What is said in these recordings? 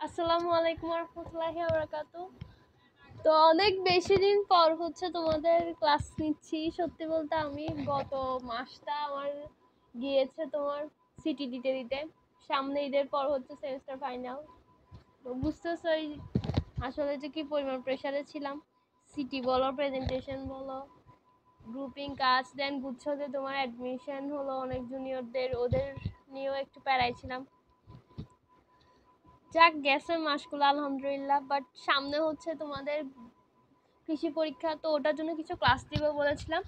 আসসালামু আলাইকুম রহমতুল্লাহি বারাকাতু। তো অনেক বেশি দিন পর হচ্ছে তোমাদের ক্লাস নিচ্ছি। সত্যি বলতে আমি গত মাসটা আমার গিয়েছে তোমার সিটি দিতে দিতে। সামনে ঈদের পর হচ্ছে সেমিস্টার ফাইনাল। তো বুঝতেছই আসলে যে কি পরিমাণ প্রেসারে ছিলাম। সিটি বলো, প্রেজেন্টেশন বলো, গ্রুপিং কাজ, দেন বুঝছো যে তোমার অ্যাডমিশন হলো অনেক জুনিয়রদের, ওদের নিয়েও একটু প্যারায় ছিলাম। যাক গেছে মাসগুলো আলহামদুলিল্লাহ, বাট সামনে হচ্ছে তোমাদের কৃষি পরীক্ষা, তো ওটার জন্য কিছু ক্লাস দিবে বলেছিলাম।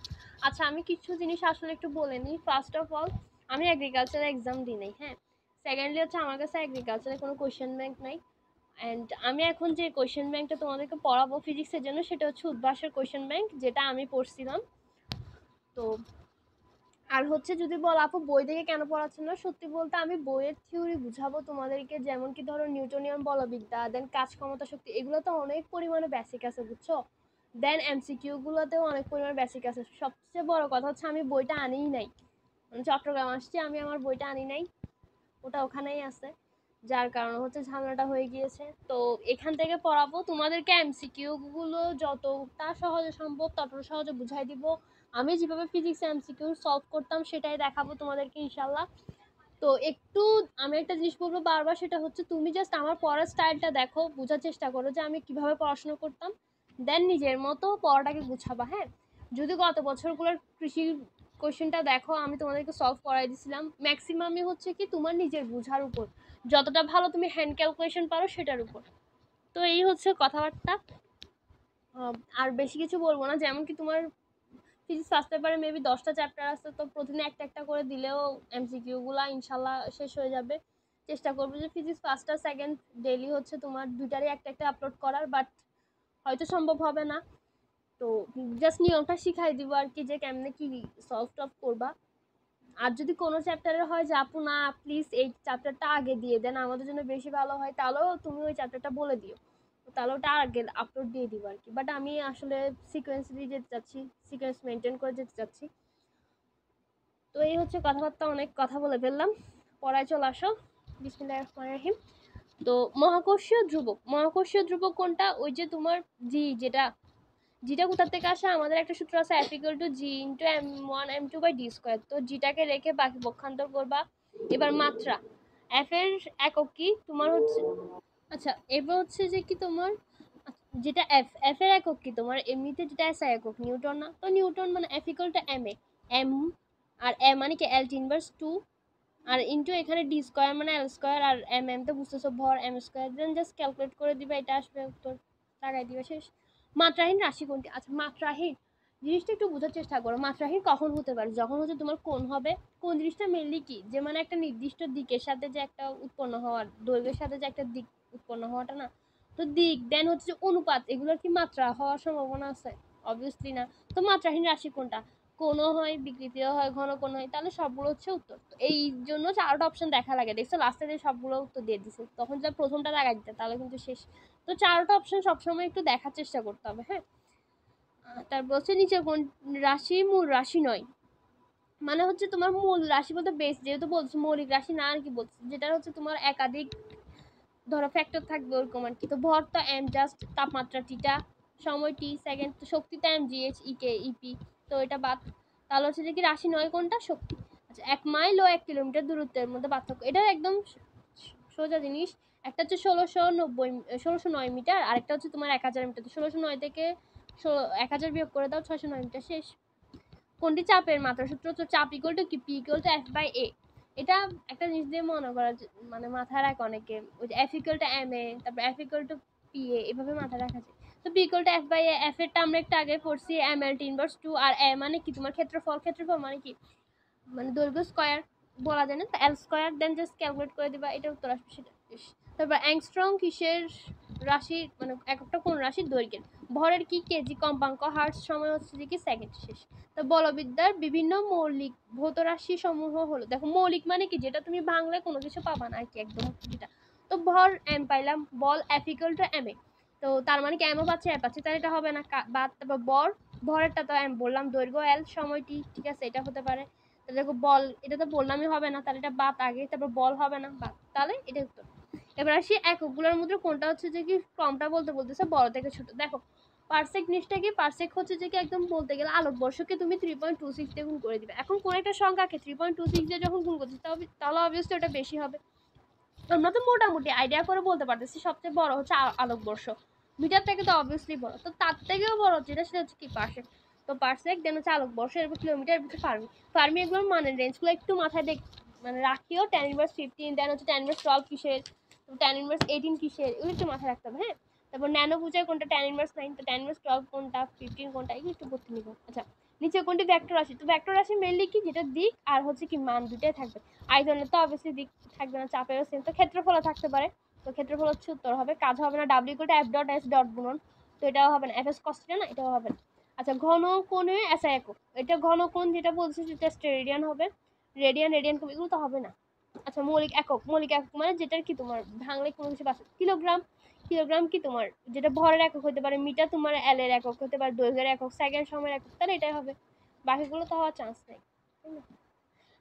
আচ্ছা, আমি কিছু জিনিস আসলে একটু বলে নিই। ফার্স্ট অফ অল, আমি এগ্রিকালচারে এক্সাম দিই নাই, হ্যাঁ। সেকেন্ডলি হচ্ছে আমার কাছে এগ্রিকালচারে কোনো কোয়েশ্চেন ব্যাংক নাই। অ্যান্ড আমি এখন যে কোয়েশ্চেন ব্যাংকটা তোমাদেরকে পড়াবো ফিজিক্সের জন্য, সেটা হচ্ছে উদ্ভাসের কোয়েশ্চেন ব্যাংক, যেটা আমি পড়ছিলাম। তো আর হচ্ছে যদি বল আপু বই দেখে কেন পড়াচ্ছেন না, সত্যি বলতে আমি বইয়ের থিওরি বুঝাবো তোমাদেরকে, যেমন কি ধরো নিউটনিয়ান বলবিদ্যা, দেন কাজ ক্ষমতা শক্তি, এগুলো তো অনেক পরিমাণে বেসিক আছে, বুঝছো। দেন এমসিকিউ গুলোতেও অনেক পরিমাণে বেসিক আছে। সবচেয়ে বড় কথা হচ্ছে আমি বইটা আনিই নাই, মানে চট্টগ্রাম আসছি আমি, আমার বইটা আনি নাই, ওটা ওখানেই আছে। যার কারণে হচ্ছে ঝামেলাটা হয়ে গিয়েছে। তো এখান থেকে পড়াবো তোমাদেরকে, এমসিকিউ গুলো যতটা সহজে সম্ভব ততটা সহজে বুঝাই দিব। আমি যেভাবে ফিজিক্স এমসিকিউ সলভ করতাম সেটাই দেখাবো তোমাদেরকে ইনশাল্লাহ। তো একটু আমি একটা জিনিস বলবো বারবার, সেটা হচ্ছে তুমি জাস্ট আমার পড়ার স্টাইলটা দেখো, বোঝার চেষ্টা করো যে আমি কিভাবে পড়াশোনা করতাম, দেন নিজের মতো পড়াটাকে গুছাবা, হ্যাঁ। যদি গত বছরগুলোর কৃষি কোয়েশ্চেনটা দেখো, আমি তোমাদেরকে সলভ করাই দিছিলাম, ম্যাক্সিমামই হচ্ছে কি তোমার নিজের বোঝার উপর, যতটা ভালো তুমি হ্যান্ড ক্যালকুলেশন পারো সেটার উপর। তো এই হচ্ছে কথাবার্তা। আর বেশি কিছু বলবো না। যেমন কি তোমার ফিজিক্স ফার্স্ট পেপারে মেবি 10টা চ্যাপ্টার আছে, তো প্রতিদিন একটা একটা করে দিলেও এমসিকিউ গুলা ইনশাল্লাহ শেষ হয়ে যাবে। চেষ্টা করবো যে ফিজিক্স ফার্স্ট আর সেকেন্ড ডেইলি হচ্ছে তোমার দুইটারই একটা একটা আপলোড করার, বাট হয়তো সম্ভব হবে না। তো জাস্ট নিয়মটা শিখাই দিব আর কি, যে কেমনে কি সলভ টলভ করবা। আর যদি কোনো চ্যাপ্টারের হয় যে আপু না প্লিজ এই চ্যাপ্টারটা আগে দিয়ে দেন আমাদের জন্য বেশি ভালো হয়, তাহলেও তুমি ওই চ্যাপ্টারটা বলে দিও, তাহলে ওটা আগে আপলোড দিয়ে দিব আর কি। বাট আমি আসলে সিকোয়েন্সলি যেতে চাচ্ছি, সিকোয়েন্স মেনটেন করে যেতে চাচ্ছি। তো এই হচ্ছে কথাবার্তা, অনেক কথা বলে ফেললাম, পড়ায় চলে আসো। বিসমিল্লাহির রহমানির রহিম। তো মহাকর্ষীয় ধ্রুবক, মহাকর্ষীয় ধ্রুবক কোনটা? ওই যে তোমার জি, যেটা জিটা কোথা থেকে আসে, আমাদের একটা সূত্র আছে F equal to G into m1 m2 by d square. তো জিটাকে রেখে বাকি পক্ষান্তর করবা। এবার মাত্রা, এফ এর একক কি তোমার হচ্ছে, আচ্ছা এবার হচ্ছে যে কি তোমার যেটা এফ, এফ এর একক কি তোমার এমনিতে, যেটা এসআই একক নিউটন না? তো নিউটন মানে F equal to M A, M আর এম মানে কি এল টি ইনভার্স 2, আর ইনটু এখানে ডি স্কয়ার মানে এল স্কয়ার, আর এম এম তো বুঝতেছো ভর, M square. Then just calculate করে দিবা, এটা আসবে উত্তর, লাগাই দিবা, শেষ। মাত্রাহীন রাশি কোনটি? আচ্ছা মাত্রাহীন জিনিসটা একটু বোঝার চেষ্টা করো। মাত্রাহীন কখন হতে পারে? যখন হচ্ছে তোমার কোণ হবে। কোন জিনিসটা মেনলি কি, যে মানে একটা নির্দিষ্ট দিকের সাথে যে একটা উৎপন্ন হওয়ার, দৈর্ঘ্যের সাথে যে একটা দিক উৎপন্ন হওয়াটা না। তো দিক, দেন হচ্ছে যে অনুপাত, এগুলোর কি মাত্রা হওয়ার সম্ভাবনা আছে? অবভিয়াসলি না। তো মাত্রাহীন রাশি কোনটা? কোন হয়, বিকৃতিও হয়, ঘন কোন হয়, তাহলে সবগুলো হচ্ছে উত্তর। তো এই জন্য 4টা অপশন দেখা লাগে, দেখছো লাস্টে যে সবগুলো উত্তর দিয়ে দিছে, তখন যা প্রথমটা লাগাই দিতে তাহলে কিন্তু শেষ। তো 4টা অপশন সবসময় একটু দেখার চেষ্টা করতে হবে, হ্যাঁ। তারপর হচ্ছে নিচে কোন রাশি মূল রাশি নয়? মানে হচ্ছে তোমার মূল রাশি বলতে বেস, যেহেতু বলছো মৌলিক রাশি না আর কি বলছো, যেটা হচ্ছে তোমার একাধিক ধরো ফ্যাক্টর থাকবে ওরকম আর কি। তো ভর তো এম, জাস্ট তাপমাত্রা টিটা, সময় টি সেকেন্ড, তো শক্তিটা এম জি এইচ ই কে ইপি, তো এটা বাদ। তাহলে হচ্ছে যে কি রাশি নয় কোনটা? শক্তি। আচ্ছা 1 মাইল ও 1 কিলোমিটার দূরত্বের মধ্যে পার্থক্য, এটা একদম সোজা জিনিস। একটা হচ্ছে 1609 মিটার, আরেকটা হচ্ছে তোমার 1000 মিটার। তো 1609 থেকে 1000 বিয়োগ করে দাও, 609 মিটার, শেষ। কোনটি চাপের মাত্রা সূত্র? তো চাপ ইকুয়াল টু কি, P equal to F by A. এটা একটা জিনিস দিয়ে মনে করা মানে মাথায় রাখে অনেকে, ওই যে F equal to M A, তারপর F equal to P A, এভাবে মাথায় রাখা যায়। তো P equal to F by A, F এরটা আমরা একটু আগে পড়ছি, এম এল টি ইনভার্স 2, আর এ মানে কি তোমার ক্ষেত্রফল, ক্ষেত্রফল মানে কি মানে দৈর্ঘ্য স্কয়ার বলা যায় না, তো এল স্কয়ার। দেন জাস্ট ক্যালকুলেট করে দিবা, এটা উত্তর আসবে সেটা। তারপর অ্যাংস্ট্রং কিসের রাশি, মানে এককটা কোন রাশির দৈর্ঘ্যের? ভরের কি কেজি কম্পাঙ্ক, হার্টস, সময় হচ্ছে যে কি সেকেন্ড, শেষ। তো বলবিদ্যার বিভিন্ন মৌলিক ভৌত রাশি সমূহ হলো, দেখো মৌলিক মানে কি, যেটা তুমি বাংলায় কোনো কিছু পাবা না আর কি, একদম যেটা। তো ভর এম পাইলাম, বল এফ ইকুয়াল টু এম এ, তো তার মানে কি এমও পাচ্ছি এ পাচ্ছি, তাহলে এটা হবে না বাদ। তারপর বর, ভরেরটা তো এম বললাম, দৈর্ঘ্য এল, সময় টি, ঠিক আছে এটা হতে পারে। তাহলে দেখো বল, এটা তো বললামই হবে না, তাহলে এটা বাদ আগে, তারপর বল হবে না বাদ, তাহলে এটা উত্তর। এবার আসি এককগুলোর মধ্যে কোনটা হচ্ছে যে কি ক্রমটা বলতে বলতেছে বড় থেকে ছোট। দেখো পারসেক জিনিসটা কি, পারসেক হচ্ছে যে কি একদম বলতে গেলে আলোকবর্ষকে তুমি 3.26 দিয়ে গুণ করে দিবে। এখন কোন একটা সংখ্যাকে 3.26 দিয়ে যখন গুণ করছি তাহলে অবভিয়াসলি ওটা বেশি হবে। আমরা তো মোটামুটি আইডিয়া করে বলতে পারতেছি সবচেয়ে বড় হচ্ছে আলোকবর্ষ, মিটার থেকে তো অবভিয়াসলি বড়, তো তার থেকেও বড় যেটা সেটা হচ্ছে কি পারসেক। তো পারসেক দেন হচ্ছে আলোকবর্ষ, এরপর কিলোমিটার, এরপর ফার্মি। ফার্মি এগুলোর মানের রেঞ্জগুলো একটু মাথায় মানে রাখিও। 10^15, দেন হচ্ছে 10^12 কিসের, 10^18 কিসের, এগুলো একটু মাথায় রাখতে হবে। হ্যাঁ, তারপর ন্যানো বুঝায় কোনটা 10^9, তো 10^12 কোনটা, 15 কোনটা, এগুলো একটু পড়তে নিব। আচ্ছা, নিচে কোনটি ভেক্টর রাশি, তো ভেক্টর রাশি মেনলি কি যেটা দিক আর হচ্ছে কি মান দুটাই থাকবে। আয়তনের তো অবভিয়াসলি দিক থাকবে না, চাপেরও সেম। তো ক্ষেত্রফলও থাকতে পারে, তো ক্ষেত্রফল হচ্ছে উত্তর হবে। কাজ হবে না, W equal to F dot S dot গুণন, তো এটাও হবে না। এফ এস কস থিটা না, এটাও হবে না। আচ্ছা, ঘন কোণে এসআই একক, এটা ঘন কোণ যেটা বলছে সেটা স্টেরেডিয়ান হবে। রেডিয়ান, রেডিয়ান কম, এগুলো তো হবে না। আচ্ছা, মৌলিক একক, মৌলিক একক মানে যেটার কি তোমার ভাঙলে কোনো কিছু পাচ্ছে। কিলোগ্রাম, কিলোগ্রাম কি তোমার যেটা ভরের একক হতে পারে। মিটার তোমার এল এর একক হতে পারে, দৈর্ঘ্যের একক, সেকেন্ড সময়ের একক, তাহলে এটাই হবে। বাকিগুলো তো হওয়ার চান্স নেই।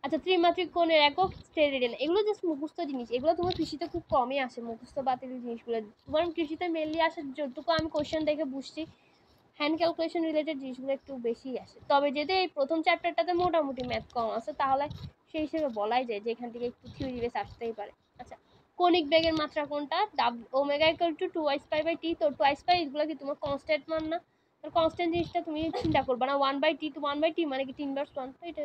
আচ্ছা, ত্রিমাত্রিক কোণের একক স্টেরেডিয়ান, এগুলো জাস্ট মুখস্থ জিনিস, এগুলো তোমার কৃষিতে খুব কমই আসে, মুখস্থ বাতিল জিনিসগুলো। তোমার কৃষিতে মেনলি আসে যতটুকু আমি কোশ্চেন দেখে বুঝছি, হ্যান্ড ক্যালকুলেশন রিলেটেড জিনিসগুলো একটু বেশি আসে। তবে যদি এই প্রথম চ্যাপ্টারটাতে মোটামুটি ম্যাথ কম আছে তাহলে সেই হিসেবে বলাই যায় যে এখান থেকে একটু থিওরি বেস আসতেই পারে। আচ্ছা, কণিক বেগের মাত্রা কোনটা, ওমেগা ইকুয়াল টু 2/π/t, তো 2/π এগুলো কি তোমার কনস্ট্যান্ট মান না, তো কনস্ট্যান্ট জিনিসটা তুমি চিন্তা করবে না। 1/t, তো 1/t মানে কি 3/1, তো এটা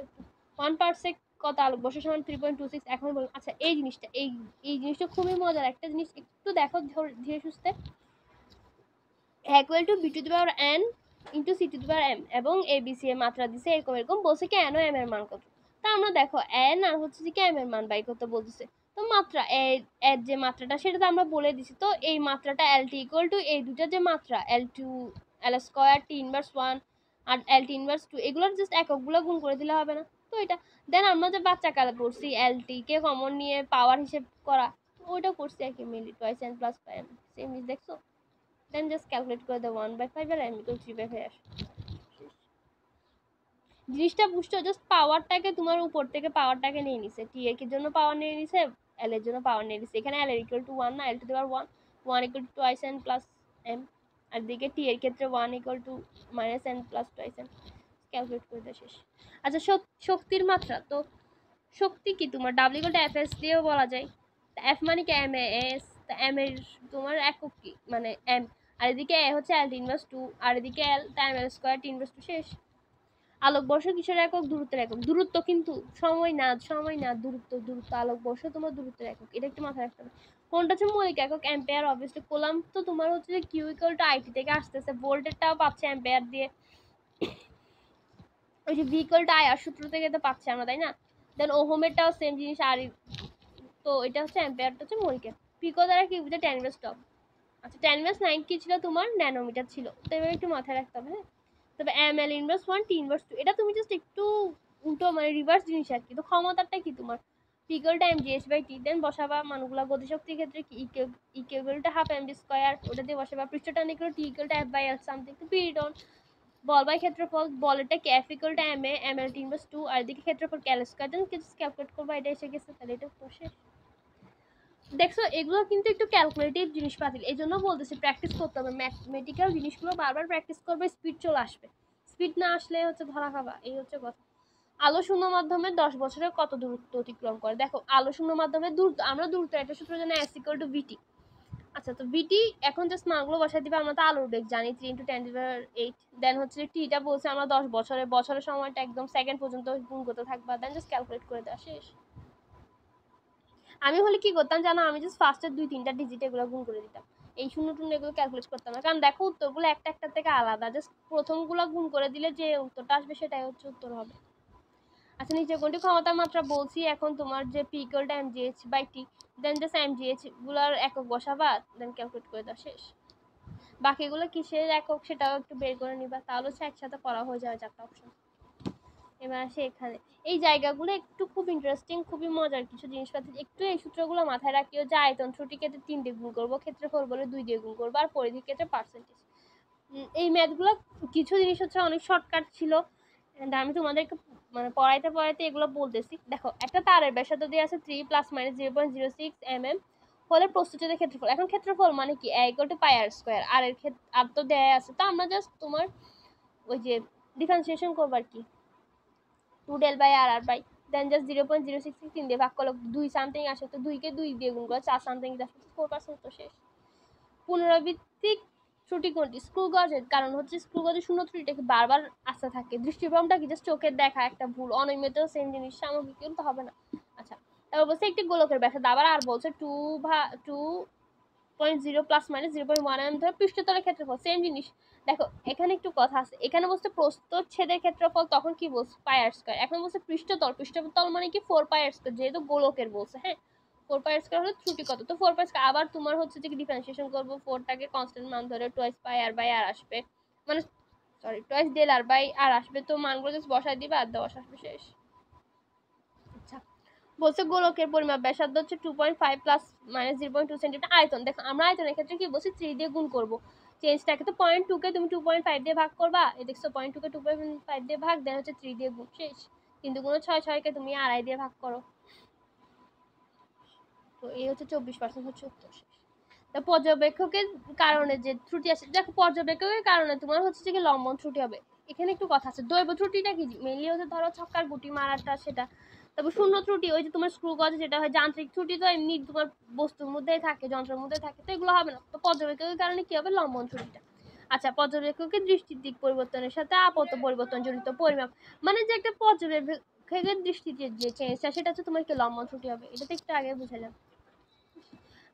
1 পারসেক কত আলোকবর্ষ সমান 3.26। এখন বলুন, আচ্ছা এই জিনিসটা, এই জিনিসটা খুবই মজার একটা জিনিস, একটু দেখো ধীরে সুস্থে। Equal to B to the power N into C to the power M, এবং এ বি সি এর মাত্রা দিছে এরকম এরকম, বলছে কি এন ও এম এর মান কত। তা আমরা দেখো এন আর হচ্ছে যে কি এম এর মান বাই করতে বলতেছে, তো মাত্রা এর যে মাত্রাটা সেটা তো আমরা বলে দিছি। তো এই মাত্রাটা এল টি ইকুয়াল টু এই দুটার যে মাত্রা এল টু, এল স্কোয়ার, টি ইনভার্স 1 আর এল টি ইনভার্স 2, এগুলোর জাস্ট এককগুলো গুণ করে দিলে হবে না, তো এটা। দেন আমরা যে বাচ্চা কালে পড়ছি এল টি কে কমন নিয়ে পাওয়ার হিসেব করা, ওইটা করছি আর কি mainly, twice N plus M, same জিনিস দেখছো। দেন জাস্ট ক্যালকুলেট করে দাও 1/5 আর m ইকুয়াল 3/5 আসে। জিনিসটা বুঝছো, জাস্ট পাওয়ারটাকে তোমার উপর থেকে পাওয়ারটাকে নিয়ে নিছে, টি এর জন্য পাওয়ার নিয়ে নিছে, এল এর জন্য পাওয়ার নিয়ে নিছে। এখানে এল এর ইকুয়াল টু 1 না, L to the power 1, 1 equal to twice n plus m, আর দিকে টি এর ক্ষেত্রে 1 equal to minus n plus twice n, calculate করে দেওয়া শেষ। আচ্ছা, শক্তির মাত্রা, তো শক্তি কি তোমার W equal to F S দিয়েও বলা যায়। এফ মানে কি এম এস, এম এর তোমার একক কি মানে এম, আর এদিকে এ হচ্ছে এল ইনভার্স 2, আর এদিকে এল টাইম এল স্কয়ার টি ইনভার্স 2, শেষ। আলোকবর্ষ কিসের একক, দূরত্বের একক। দূরত্ব কিন্তু সময় না, সময় না, দূরত্ব, দূরত্ব। আলোকবর্ষ তোমার দূরত্বের একক, এটা একটু মাথায় রাখতে হবে। কোনটা হচ্ছে মৌলিক একক, অ্যাম্পিয়ার অবভিয়াসলি। কোলাম তো তোমার হচ্ছে যে কিউ ইকুয়াল টু আইটি থেকে আসতেছে, ভোল্টেরটাও পাচ্ছে অ্যাম্পিয়ার দিয়ে, ওই যে ভি ইকুয়াল টু আই আর সূত্র থেকে তো পাচ্ছে আমরা, তাই না। দেন ওহমেরটাও সেম জিনিস, আর তো এটা হচ্ছে অ্যাম্পিয়ারটা হচ্ছে মৌলিক। পিকো দ্বারা কি বুঝে, 10^12। আচ্ছা, 10^9 কি ছিল তোমার, ন্যানোমিটার ছিল, তো এবার একটু মাথায় রাখতে হবে। হ্যাঁ, তবে M L inverse 1, T inverse 2, এটা তুমি জাস্ট একটু উল্টো মানে রিভার্স জিনিস আর কি। তো ক্ষমতাটা কি তোমার পিকল টাইম জিএস বাই টি, দেন বসাবা মানগুলা। গতিশক্তির ক্ষেত্রে কি equal to half M V square, ওটা দিয়ে বসাবা। পৃষ্ঠটান equal T equal to F by L something, তো পিরিয়ড অন। বল বাই ক্ষেত্রফল, বলেরটা কি F equal to M A, M L T inverse 2, আর এদিকে ক্ষেত্রফল ক্যাল স্কয়ার, দেন কিছু ক্যালকুলেট করবা, এটা এসে গেছে, তাহলে এটা তো শেষ। দেখছো এগুলো কিন্তু একটু ক্যালকুলেটিভ জিনিসপাতি, এই জন্য বলতেছি প্র্যাকটিস করতে হবে। ম্যাথমেটিক্যাল জিনিসগুলো বারবার প্র্যাকটিস করবে, স্পিড চলে আসবে। স্পিড না আসলে হচ্ছে ধরা খাবা, এই হচ্ছে কথা। আলো শূন্য মাধ্যমে 10 বছরে কত দূরত্ব অতিক্রম করে। দেখো আলো শূন্য মাধ্যমে দূরত্ব, আমরা দূরত্ব একটা সূত্র জানি এস ইকুয়াল টু ভিটি। আচ্ছা, তো ভিটি এখন জাস্ট মানগুলো বসাই দিবে। আমরা তো আলোর বেগ জানি 3 × 10⁸। দেন হচ্ছে টিটা বলছে আমরা 10 বছরে, বছরের সময়টা একদম সেকেন্ড পর্যন্ত গুণ করতে থাকবা, দেন জাস্ট ক্যালকুলেট করে দেওয়া শেষ। আমি হলে কি করতাম জানো, আমি জাস্ট ফার্স্টের 2-3টা ডিজিট এগুলো গুণ করে দিতাম, এই শূন্য টূন্য এগুলো ক্যালকুলেট করতাম না, কারণ দেখো উত্তরগুলো একটা একটা থেকে আলাদা, জাস্ট প্রথমগুলো গুণ করে দিলে যে উত্তরটা আসবে সেটাই হচ্ছে উত্তর হবে। আচ্ছা, নিচে কোনটি ক্ষমতার মাত্রা বলছি, এখন তোমার যে P equal to MGH by T, then just MGH গুলার একক বসাবা, দেন ক্যালকুলেট করে দেওয়া শেষ। বাকিগুলো কিসের একক সেটাও একটু বের করে নিবা, তাহলে হচ্ছে একসাথে করা হয়ে যাবে 4টা অপশন। এবার আসে এখানে এই জায়গাগুলো একটু খুব ইন্টারেস্টিং, খুবই মজার কিছু জিনিসপাতি, একটু এই সূত্রগুলো মাথায় রাখিও যে আয়তন ত্রুটি ক্ষেত্রে 3 দিয়ে গুণ করবো, ক্ষেত্রফল বলে 2 দিয়ে গুণ করবো, আর পরিধির ক্ষেত্রে পার্সেন্টেজ। এই ম্যাথগুলো কিছু জিনিস হচ্ছে অনেক শর্টকাট ছিল, আমি তোমাদেরকে মানে পড়াইতে পড়াইতে এগুলো বলতেছি। দেখো একটা তারের ব্যাসার্ধ দিয়ে আছে 3 ± 0.06 mm, হলে প্রস্থচ্ছেদের ক্ষেত্রফল। এখন ক্ষেত্রফল মানে কি πr², আর এর আর তো দেয়া আছে, তো আমরা জাস্ট তোমার ওই যে ডিফারেন্সিয়েশন করবো আর কি, 2del/r বাই দেন জাস্ট 0.0663 দিয়ে ভাগ করলে 2 সামথিং আসে, তো 2 কে 2 দিয়ে গুণ করে 4 সামথিং আসে, 4% তো শেষ। পুনরাবৃত্তিক ত্রুটি কোনটি? স্ক্রু গজের। কারণ হচ্ছে স্ক্রু গজের শূন্য ত্রুটিটা কি বারবার আসতে থাকে। দৃষ্টিভ্রমটা কি জাস্ট চোখের দেখা একটা ভুল, অনিয়মিত সেম জিনিস সামগ্রিক কিন্তু হবে না। আচ্ছা, তারপর বলছে একটি গোলকের ব্যাসার্ধ, আবার আর বলছে 2.0 প্লাস মাইনাস 0.1 mm ধরে পৃষ্ঠতলের ক্ষেত্রফল, সেম জিনিস। দেখো এখানে একটু কথা আছে, এখানে বলছে প্রস্থচ্ছেদের ক্ষেত্রফল, তখন কি বলছে πr², এখন বলছে পৃষ্ঠতল, পৃষ্ঠতল মানে কি 4πr², যেহেতু গোলকের বলছে, হ্যাঁ 4πr² হলে ত্রুটি কত, তো 4πr², আবার তোমার হচ্ছে যে ডিফারেন্সিয়েশন করবো, 4টাকে কনস্ট্যান্ট মান ধরে 2πr/r আসবে, মানে সরি 2del/r আসবে, তো মানগুলো জাস্ট বসাই দিবে আর 10 আসবে, শেষ। আচ্ছা, বলছে গোলকের পরিমাপ ব্যাসার্ধ হচ্ছে 2.5 প্লাস মাইনাস 0.2 সেন্টিমিটার। আয়তন, দেখো আমরা আয়তনের ক্ষেত্রে কি বলছি 3 দিয়ে গুণ করবো চেঞ্জটাকে, তো 0.2 কে তুমি 2.5 দিয়ে ভাগ করবা, এই দেখছো 0.2 কে 2.5 দিয়ে ভাগ, দেন হচ্ছে 3 দিয়ে গুণ, শেষ। কিন্তু গুণ 6 কে তুমি 2.5 দিয়ে ভাগ করো, তো এই হচ্ছে 24% হচ্ছে উত্তর, শেষ। তা পর্যবেক্ষকের কারণে যে ত্রুটি আসে, দেখো পর্যবেক্ষকের কারণে তোমার হচ্ছে যে লম্বন ত্রুটি হবে। এখানে একটু কথা আছে, দৈব ত্রুটিটা কি মেইনলি হচ্ছে ধরো ছক্কার গুটি মারাটা, সেটা। তারপর শূন্য ত্রুটি ওই যে তোমার স্ক্রু গজ, যেটা হয় যান্ত্রিক ত্রুটি, তো এমনি তোমার বস্তুর মধ্যেই থাকে, যন্ত্রের মধ্যে থাকে, তো এগুলো হবে না। তো পর্যবেক্ষকের কারণে কি হবে? লম্বন ত্রুটিটা। আচ্ছা, পর্যবেক্ষকের দৃষ্টির দিক পরিবর্তনের সাথে আপত্ত পরিবর্তন জনিত পরিমাপ, মানে যে একটা পর্যবেক্ষকের দৃষ্টিতে যে চেঞ্জটা, সেটা হচ্ছে তোমার কি লম্বন ত্রুটি হবে, এটা তো একটু আগে বুঝালাম।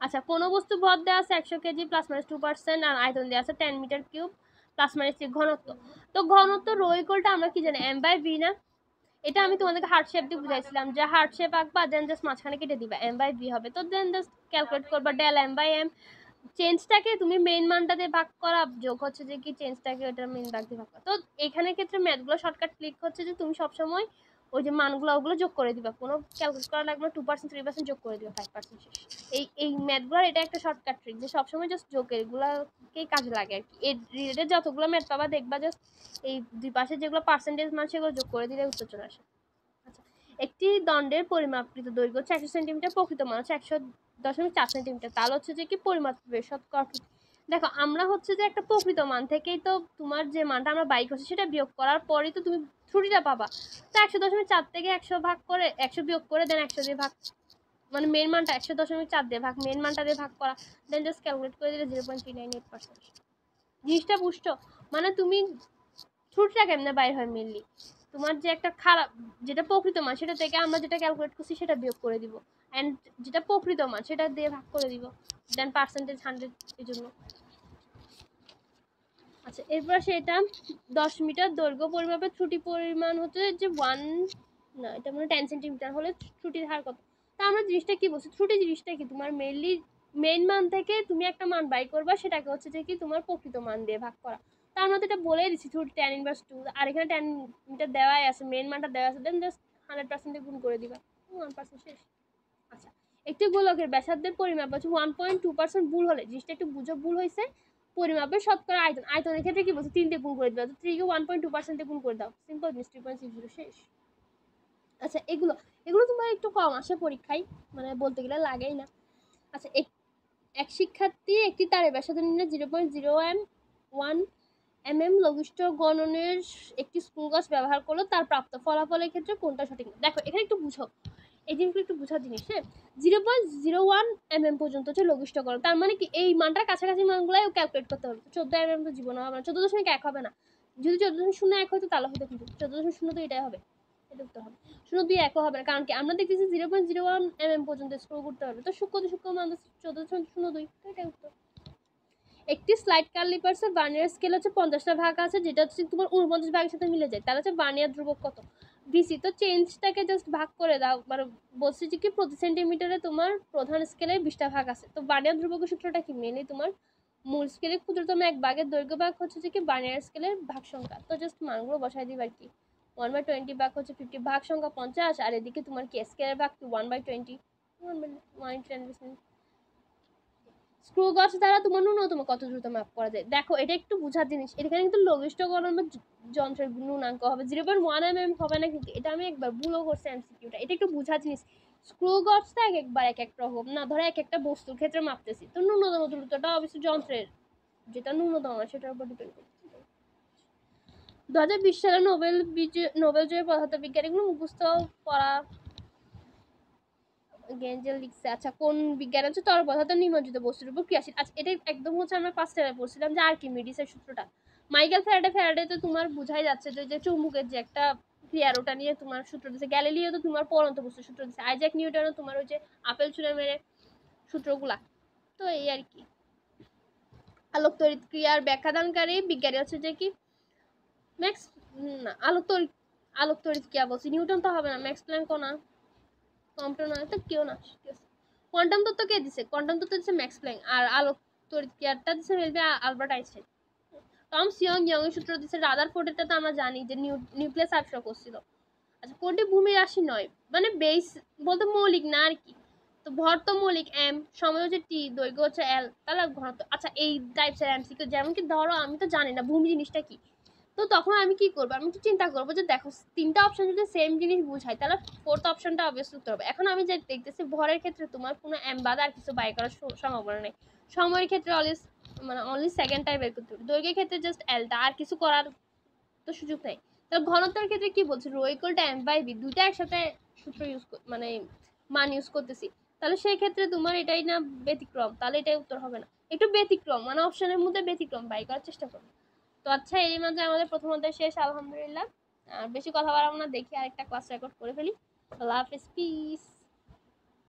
আচ্ছা, কোনো বস্তু ভর দেওয়া আছে 100 কেজি প্লাস মাইনাস 2%, আর আয়তন দেওয়া আছে 10 মিটার কিউব প্লাস মাইনাস 3 ঘনত্ব। তো ঘনত্ব রো ইকুয়ালটা আমরা কি জানি m/v না? এটা আমি তোমাদেরকে হার্ট শেপ দিয়ে বুঝাইছিলাম, যে হার্ট শেপ আঁকবা, দেন জাস্ট মাঝখানে কেটে দিবা, m/v হবে, তো দেন জাস্ট ক্যালকুলেট করবা del m/m, চেঞ্জটাকে তুমি মেইন মানটা দিয়ে ভাগ করা, যোগ হচ্ছে যে কি চেঞ্জটাকে ওটার মেইন ভাগ দিয়ে ভাগ করা। তো এখানে ক্ষেত্রে ম্যাথগুলো শর্টকাট ক্লিক হচ্ছে যে তুমি সবসময় ওই যে মানগুলো ওগুলো যোগ করে দিবা, কোনো ক্যালকুলেট করা লাগবে না, 2% 3% যোগ করে দিবা, 5% শেষ। এই ম্যাথগুলোর এটা একটা শর্টকাট ট্রিক, যে সবসময় জাস্ট যোগের এগুলাকেই কাজে লাগে আর কি। এর রিলেটেড যতগুলো ম্যাথ পাবা দেখবা জাস্ট এই দুই পাশে যেগুলো পার্সেন্টেজ মান সেগুলো যোগ করে দিলে উত্তর চলে আসে। আচ্ছা, একটি দণ্ডের পরিমাপকৃত দৈর্ঘ্য হচ্ছে 100 সেন্টিমিটার, প্রকৃত মান হচ্ছে 100.4 সেন্টিমিটার, তাহলে হচ্ছে যে কি পরিমাপের শতকরা। দেখো আমরা হচ্ছে যে একটা প্রকৃত মান থেকেই তো তোমার যে মানটা আমরা বাই করছি সেটা বিয়োগ করার পরেই তো তুমি ত্রুটিটা পাবা। তো 100.4 থেকে 100 ভাগ করে 100 বিয়োগ করে দেন 100 দিয়ে ভাগ, মানে মেন মানটা 100.4 দিয়ে ভাগ, মেন মানটা দিয়ে ভাগ করা, দেন জাস্ট ক্যালকুলেট করে দিলে 0.398%। জিনিসটা বুঝছো? মানে তুমি ত্রুটিটা কেমনে বাইর হয় মেনলি, তোমার যে একটা খারাপ যেটা প্রকৃত মান সেটা থেকে আমরা যেটা ক্যালকুলেট করছি সেটা বিয়োগ করে দিব, অ্যান্ড যেটা প্রকৃত মান সেটা দিয়ে ভাগ করে দিব, দেন পার্সেন্টেজ 100 এর জন্য। আচ্ছা, এরপর সেটা 10 মিটার দৈর্ঘ্য পরিমাপের ত্রুটি পরিমাণ হচ্ছে যে 1 না, এটা মানে 10 সেন্টিমিটার হলে ত্রুটির হার কত। তা আমরা জিনিসটা কি বলছি, ত্রুটি জিনিসটা কি তোমার মেইনলি মেইন মান থেকে তুমি একটা মান বাই করবা, সেটাকে হচ্ছে যে কি তোমার প্রকৃত মান দিয়ে ভাগ করা। তা আমরা তো এটা বলেই দিচ্ছি ত্রুটি tan ইনভার্স 2, আর এখানে 10 মিটার দেওয়াই আছে, মেইন মানটা দেওয়া আছে, দেন জাস্ট 100% গুণ করে দিবা, 1% শেষ। আচ্ছা, একটি গোলকের ব্যাসার্ধের পরিমাপ হচ্ছে 1.2% ভুল হলে, জিনিসটা একটু বুঝো, ভুল হয়েছে, পরিমাপের শতকরা আয়তন, আয়তনের ক্ষেত্রে কি বলছে 3 দিয়ে গুণ করে দিবা, তো 3 কে 1.2% গুণ করে দাও, সিম্পল জিনিস, 3.60 শেষ। আচ্ছা, এগুলো এগুলো তোমার একটু কম আসে পরীক্ষায়, মানে বলতে গেলে লাগেই না। আচ্ছা, এক শিক্ষার্থী একটি তারের ব্যাসার্ধ নির্ণয় 0.01 mm লঘিষ্ঠ গণনের একটি স্ক্রু গাছ ব্যবহার করলো, তার প্রাপ্ত ফলাফলের ক্ষেত্রে কোনটা সঠিক? দেখো এখানে একটু বুঝো, এই জিনিসগুলো একটু বোঝার জিনিস, হ্যাঁ। 0.01 mm পর্যন্ত হচ্ছে লঘিষ্ঠ গণন, তার মানে কি এই মানটার কাছাকাছি মানগুলাই ক্যালকুলেট করতে হবে। 14 mm তো জীবনে হবে না, 14.1 হবে না, যদি 14.01 হয়তো তাহলে হয়তো, কিন্তু 14.02 এটাই হবে, এটা উত্তর হবে। 0.2 হবে না, কারণ কি আমরা দেখতেছি 0.01 mm পর্যন্ত স্ক্রু করতে হবে, তো সূক্ষ্ম মান 14.02, তো এটাই উত্তর। একটি স্লাইড ক্যালিপার্সের ভার্নিয়ার স্কেল হচ্ছে 50টা ভাগ আছে, যেটা হচ্ছে তোমার 49 ভাগের সাথে মিলে যায়, তাহলে হচ্ছে ভার্নিয়ার ধ্রুবক কত? ভিসি। তো চেঞ্জটাকে জাস্ট ভাগ করে দাও, মানে বলছি যে কি প্রতি সেন্টিমিটারে তোমার প্রধান স্কেলে 20টা ভাগ আছে, তো ভার্নিয়ার ধ্রুবকের সূত্রটা কি? মেনলি তোমার মূল স্কেলের ক্ষুদ্রতম এক ভাগের দৈর্ঘ্য ভাগ হচ্ছে যে কি ভার্নিয়ার স্কেলের ভাগ সংখ্যা, তো জাস্ট মানগুলো বসাই দিবা আর কি। 1/20 ভাগ হচ্ছে 50, ভাগ সংখ্যা 50, আর এদিকে তোমার কি স্কেলের ভাগ 1/20, 1/10। স্ক্রু গজ দ্বারা তোমার ন্যূনতম কত দ্রুত মাপ করা যায়? দেখো এটা একটু বোঝার জিনিস, এখানে কিন্তু লঘিষ্ঠ গণন বা যন্ত্রের গুণাঙ্ক হবে, 0.1 mm হবে না, কিন্তু এটা আমি একবার ভুলও করছি এমসিকিউটা, এটা একটু বোঝার জিনিস। স্ক্রু গজ তো একবার এক এক রকম না, ধরো এক একটা বস্তুর ক্ষেত্রে মাপতেছি, তো ন্যূনতম দ্রুতটা অবশ্যই যন্ত্রের যেটা ন্যূনতম সেটার উপর ডিপেন্ড করছে। 2020 সালে নোবেল জয়ী পদার্থবিজ্ঞান, এগুলো মুখস্থ পড়া গেঞ্জেল লিখছে। আচ্ছা, কোন বিজ্ঞান আছে তরল পদার্থ নিমজ্জিত বস্তুর উপর ক্রিয়াশীল? আচ্ছা, এটা একদম হচ্ছে আমরা ফার্স্ট ইয়ারে পড়ছিলাম যে আর্কিমিডিসের সূত্রটা। মাইকেল ফ্যারাডে তো তোমার বুঝাই যাচ্ছে যে চুম্বকের যে একটা ক্রিয়ার ওটা নিয়ে তোমার সূত্র দিচ্ছে। গ্যালিলিও তো তোমার পরন্ত বস্তুর সূত্র দিচ্ছে। আইজ্যাক নিউটনও তোমার ওই যে আপেল ছুঁড়ে মেরে সূত্রগুলা। তো এই আর কি। আলোক তড়িৎ ক্রিয়ার ব্যাখ্যাদানকারী বিজ্ঞানী হচ্ছে যে কি ম্যাক্স, না আলোক তড়িৎ ক্রিয়া বলছি, নিউটন তো হবে না, ম্যাক্স প্ল্যাঙ্কও না, কম্পিউটার নয় তো কেউ না। কোয়ান্টাম তত্ত্ব কে দিছে? কোয়ান্টাম তত্ত্ব দিছে ম্যাক্স প্ল্যাঙ্ক, আর আলোক তড়িৎ ক্রিয়াটা দিছে maybe Albert Einstein. Tom's young এর সূত্র দিছে রাদারফোর্ডেরটা তো আমরা জানি যে নিউক্লিয়াস আবিষ্কার করছিল। আচ্ছা, কোনটি ভূমি রাশি নয়, মানে বেস বলতে মৌলিক না আর কি। তো ভর তো মৌলিক এম, সময় হচ্ছে টি, দৈর্ঘ্য হচ্ছে এল, তাহলে ঘনত্ব। আচ্ছা, এই টাইপসের এমসিকিউ, যেমন কি ধরো আমি তো জানি না ভূমি জিনিসটা কি, তো তখন আমি কি করবো, আমি একটু চিন্তা করবো যে দেখো তিনটা অপশন যদি সেম জিনিস বুঝাই তাহলে ফোর্থ অপশনটা অবভিয়াসলি উত্তর হবে। এখন আমি যে দেখতেছি ভরের ক্ষেত্রে তোমার কোনো এম বাদ আর কিছু বাই করার সম্ভাবনা নেই। সময়ের ক্ষেত্রে অলওয়েজ মানে অনলি সেকেন্ডটাই বের করতে হবে। দৈর্ঘ্যের ক্ষেত্রে জাস্ট এলটা, আর কিছু করার তো সুযোগ নেই। তাহলে ঘনত্বের ক্ষেত্রে কি বলছে, rho equal to M by B, দুইটা একসাথে সূত্র ইউজ মানে মান ইউজ করতেছি, তাহলে সেই ক্ষেত্রে তোমার এটাই না ব্যতিক্রম, তাহলে এটাই উত্তর হবে না, একটু ব্যতিক্রম মানে অপশনের মধ্যে ব্যতিক্রম বাই করার চেষ্টা করো। তো আচ্ছা, এরই মাঝে আমাদের প্রথম অধ্যায় শেষ আলহামদুলিল্লাহ। আর বেশি কথা বাড়াবো না, দেখি আরেকটা ক্লাস রেকর্ড করে ফেলি। আল্লাহ হাফিজ, পিস।